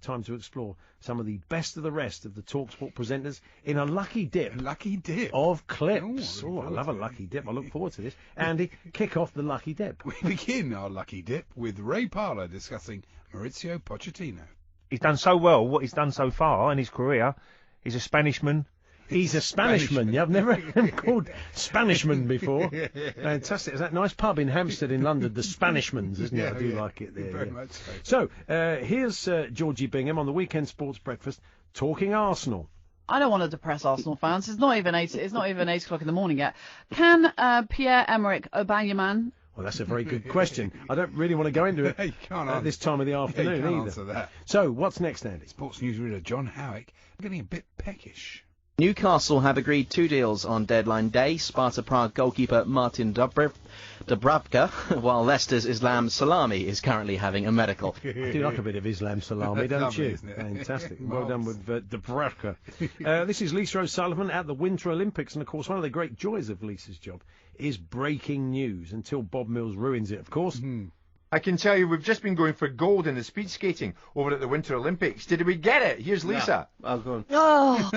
time to explore some of the best of the rest of the talkSPORT presenters in a lucky dip. Lucky dip of clips. Oh, I love a lucky dip. I look forward to this. Andy, kick off the lucky dip. We begin our lucky dip with Ray Parlour discussing Maurizio Pochettino. He's done so well, what he's done so far in his career. He's a Spanishman. He's a Spanishman. Yeah, I've never heard him called Spanishman before. Fantastic. Is that nice pub in Hampstead in London? The Spanishmans, isn't it? I do like it there. Very much so. So, here's Georgie Bingham on the Weekend Sports Breakfast talking Arsenal. I don't want to depress Arsenal fans. It's not even 8 o'clock in the morning yet. Can Pierre-Emerick Aubameyang... Well, that's a very good question. I don't really want to go into it at this time of the afternoon you can't either. Answer that. So, what's next, Andy? Sports newsreader John Howick getting a bit peckish. Newcastle have agreed 2 deals on deadline day. Sparta Prague goalkeeper Martin Dubravka, while Leicester's Islam Salami is currently having a medical. I do like a bit of Islam Salami, don't Lovely, you? isn't it? Fantastic. Well done with Dubravka. This is Lisa O'Sullivan at the Winter Olympics, and of course one of the great joys of Lisa's job is breaking news, until Bob Mills ruins it, of course. I can tell you we've just been going for gold in the speed skating over at the Winter Olympics. Did we get it? Here's Lisa. No. I'll go on. Oh!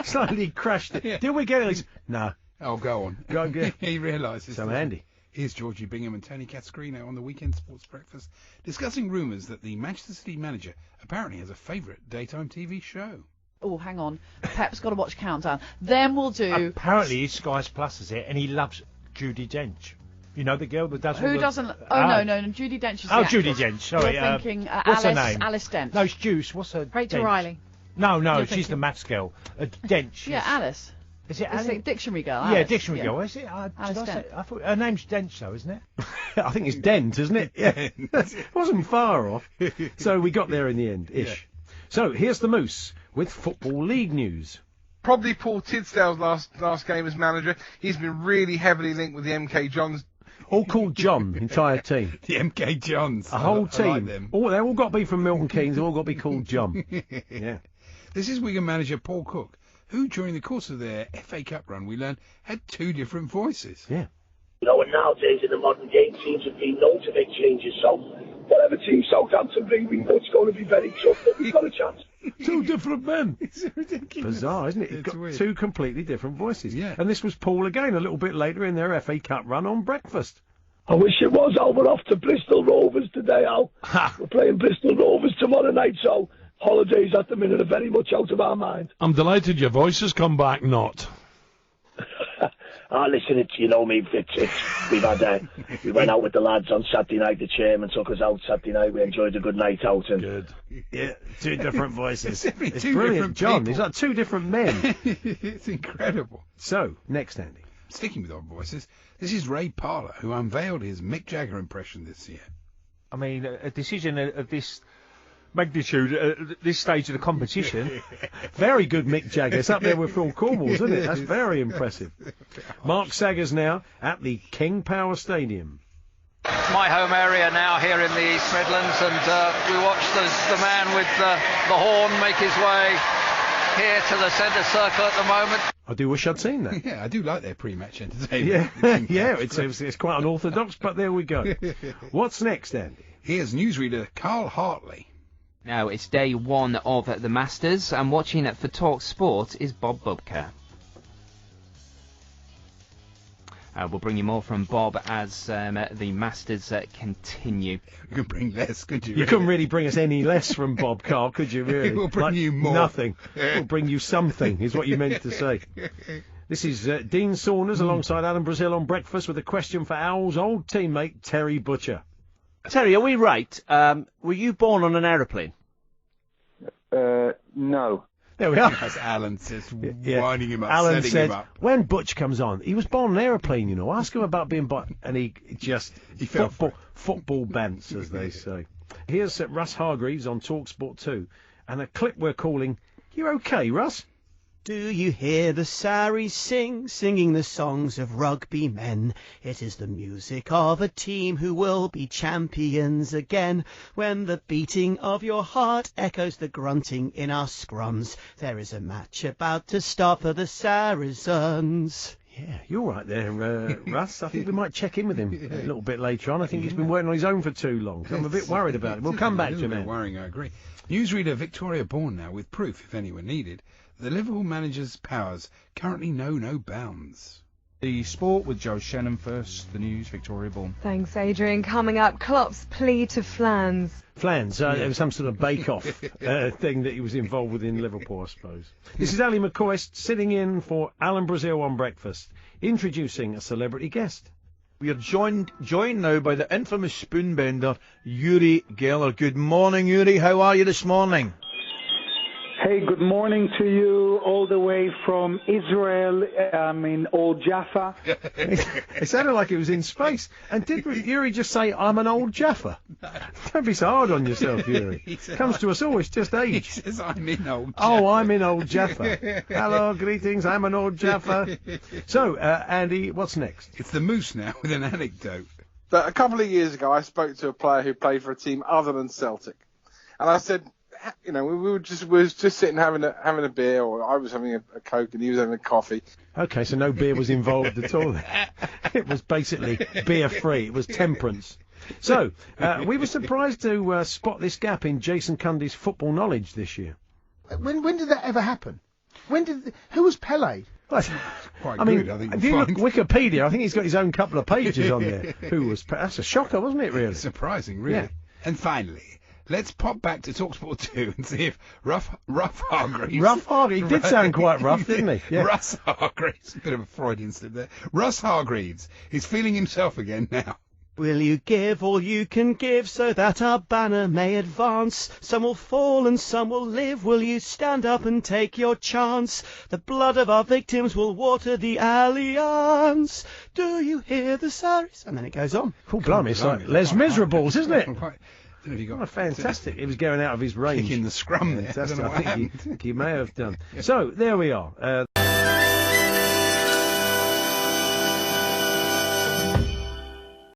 Slightly crashed it. Did we get it, Lisa? No. Oh, go on. Go on, go. He realises. So, Andy. Here's Georgie Bingham and Tony Cascarino on the Weekend Sports Breakfast discussing rumours that the Manchester City manager apparently has a favourite daytime TV show. Oh, hang on. Pep's got to watch Countdown. Then we'll do... Apparently, he's Sky Plus is it, and he loves Judi Dench. You know the girl that does all Who the... doesn't... no, Judi Dench is the Judi actress. Dench, sorry. You're thinking what's her name? Alice Dent. No, it's Juice. What's her... Rachel Dench? Riley. No, You're she's thinking- the maths girl. Dench. Yeah, Alice. Is it It's Alice? the Dictionary Girl. Yeah, Alice. Dictionary Yeah. girl. Is it? Alice Did I say? Dent. I thought her name's Dench, though, isn't it? I think it's Dent, isn't it? Yeah. It wasn't far off. So we got there in the end, ish. So here's the Moose with Football League news. Probably Paul Tisdale's last game as manager. He's been really heavily linked with the MK Johns. All called John, entire team. The MK Johns. A whole team. I like them. Oh, they've all got to be from Milton Keynes. They've all got to be called John. Yeah. This is Wigan manager Paul Cook, who during the course of their FA Cup run we learned had 2 different voices. Yeah. You know, and nowadays in the modern game, teams have been known to make changes. So whatever team Southampton bring, we know it's going to be very tough, but we've got a chance. 2 different men. It's ridiculous. Bizarre, isn't it? It's got weird. 2 completely different voices. Yeah. And this was Paul again a little bit later in their FA Cup run on breakfast. I wish it was, Al. We're off to Bristol Rovers today, Al. We're playing Bristol Rovers tomorrow night, so holidays at the minute are very much out of our mind. I'm delighted your voice has come back, not. Listen, you know me, we've had, we went out with the lads on Saturday night, the chairman took us out Saturday night, we enjoyed a good night out. And Good. Yeah, 2 different voices. It's It's two brilliant, different John. people. He's like 2 different men. It's incredible. So, next, Andy. Sticking with odd voices, this is Ray Parlour, who unveiled his Mick Jagger impression this year. I mean, a decision of this magnitude at this stage of the competition. Very good Mick Jagger. It's up there with Phil Cornwall's, isn't it? That's very impressive. Mark Saggers now at the King Power Stadium. My home area now here in the East Midlands, and we watch the man with the horn make his way here to the centre circle at the moment. I do wish I'd seen that. Yeah, I do like their pre-match entertainment. Yeah, it's quite unorthodox, but there we go. What's next, Andy? Here's newsreader Carl Hartley. Now it's day 1 of the Masters, and watching it for talkSPORT is Bob Bubka. We'll bring you more from Bob as the Masters continue. You can bring less, could you? You couldn't really bring us any less from Bob, Carl, could you, really? We'll bring you more. Nothing. We'll bring you something, is what you meant to say. This is Dean Saunders alongside Alan Brazil on breakfast with a question for Al's old teammate, Terry Butcher. Terry, are we right? Were you born on an aeroplane? No. There we are. That's Alan just winding him up, Alan setting said, him up. when Butch comes on, he was born on an aeroplane, you know. Ask him about being born. And he fell for football bants, as they say. Here's Russ Hargreaves on talkSPORT 2, and a clip we're calling, You OK, Russ? Do you hear the Saris singing the songs of rugby men? It is the music of a team who will be champions again. When the beating of your heart echoes the grunting in our scrums, there is a match about to start for the Saracens. Yeah, you're right there, Russ. I think we might check in with him a little bit later on. I think he's been working on his own for too long. So I'm a bit worried about it. We'll come back to him. A bit worrying, I agree. Newsreader Victoria Bourne now with proof, if any were needed, that the Liverpool manager's powers currently know no bounds. The sport with Joe Shannon first, the news, Victoria Bourne. Thanks, Adrian. Coming up, Klopp's plea to Flans. Flans, it was some sort of bake-off thing that he was involved with in Liverpool, I suppose. This is Ali McCoy sitting in for Alan Brazil on breakfast, introducing a celebrity guest. We are joined now by the infamous spoonbender, Yuri Geller. Good morning, Yuri. How are you this morning? Hey, good morning to you, all the way from Israel. I'm in Old Jaffa. It sounded like it was in space. And did Yuri just say, I'm an old Jaffa? Don't be so hard on yourself, Yuri. Comes to us all, it's just age. He says, I'm in Old Jaffa. Oh, I'm in Old Jaffa. Hello, greetings, I'm an old Jaffa. So, Andy, what's next? It's the Moose now with an anecdote. But a couple of years ago, I spoke to a player who played for a team other than Celtic. And I said, you know, we were just sitting having a beer, or I was having a Coke and he was having a coffee. Okay, so no beer was involved at all. It was basically beer free. It was temperance. So we were surprised to spot this gap in Jason Cundy's football knowledge this year. When did that ever happen? Who was Pele? I mean, if you look Wikipedia, I think he's got his own couple of pages on there. That's a shocker, wasn't it? Really surprising, really. Yeah. And finally, let's pop back to talkSPORT 2 and see if Russ Hargreaves... Russ Hargreaves, he did sound quite rough, didn't he? Yeah. Russ Hargreaves, a bit of a Freudian slip there. Russ Hargreaves is feeling himself again now. Will you give all you can give so that our banner may advance? Some will fall and some will live. Will you stand up and take your chance? The blood of our victims will water the Allianz. Do you hear the sorrows? And then it goes on. Cool, blimey, it's like Les Miserables, isn't it? Oh, fantastic. He was going out of his range. Kicking the scrum there. I think he may have done. So, there we are.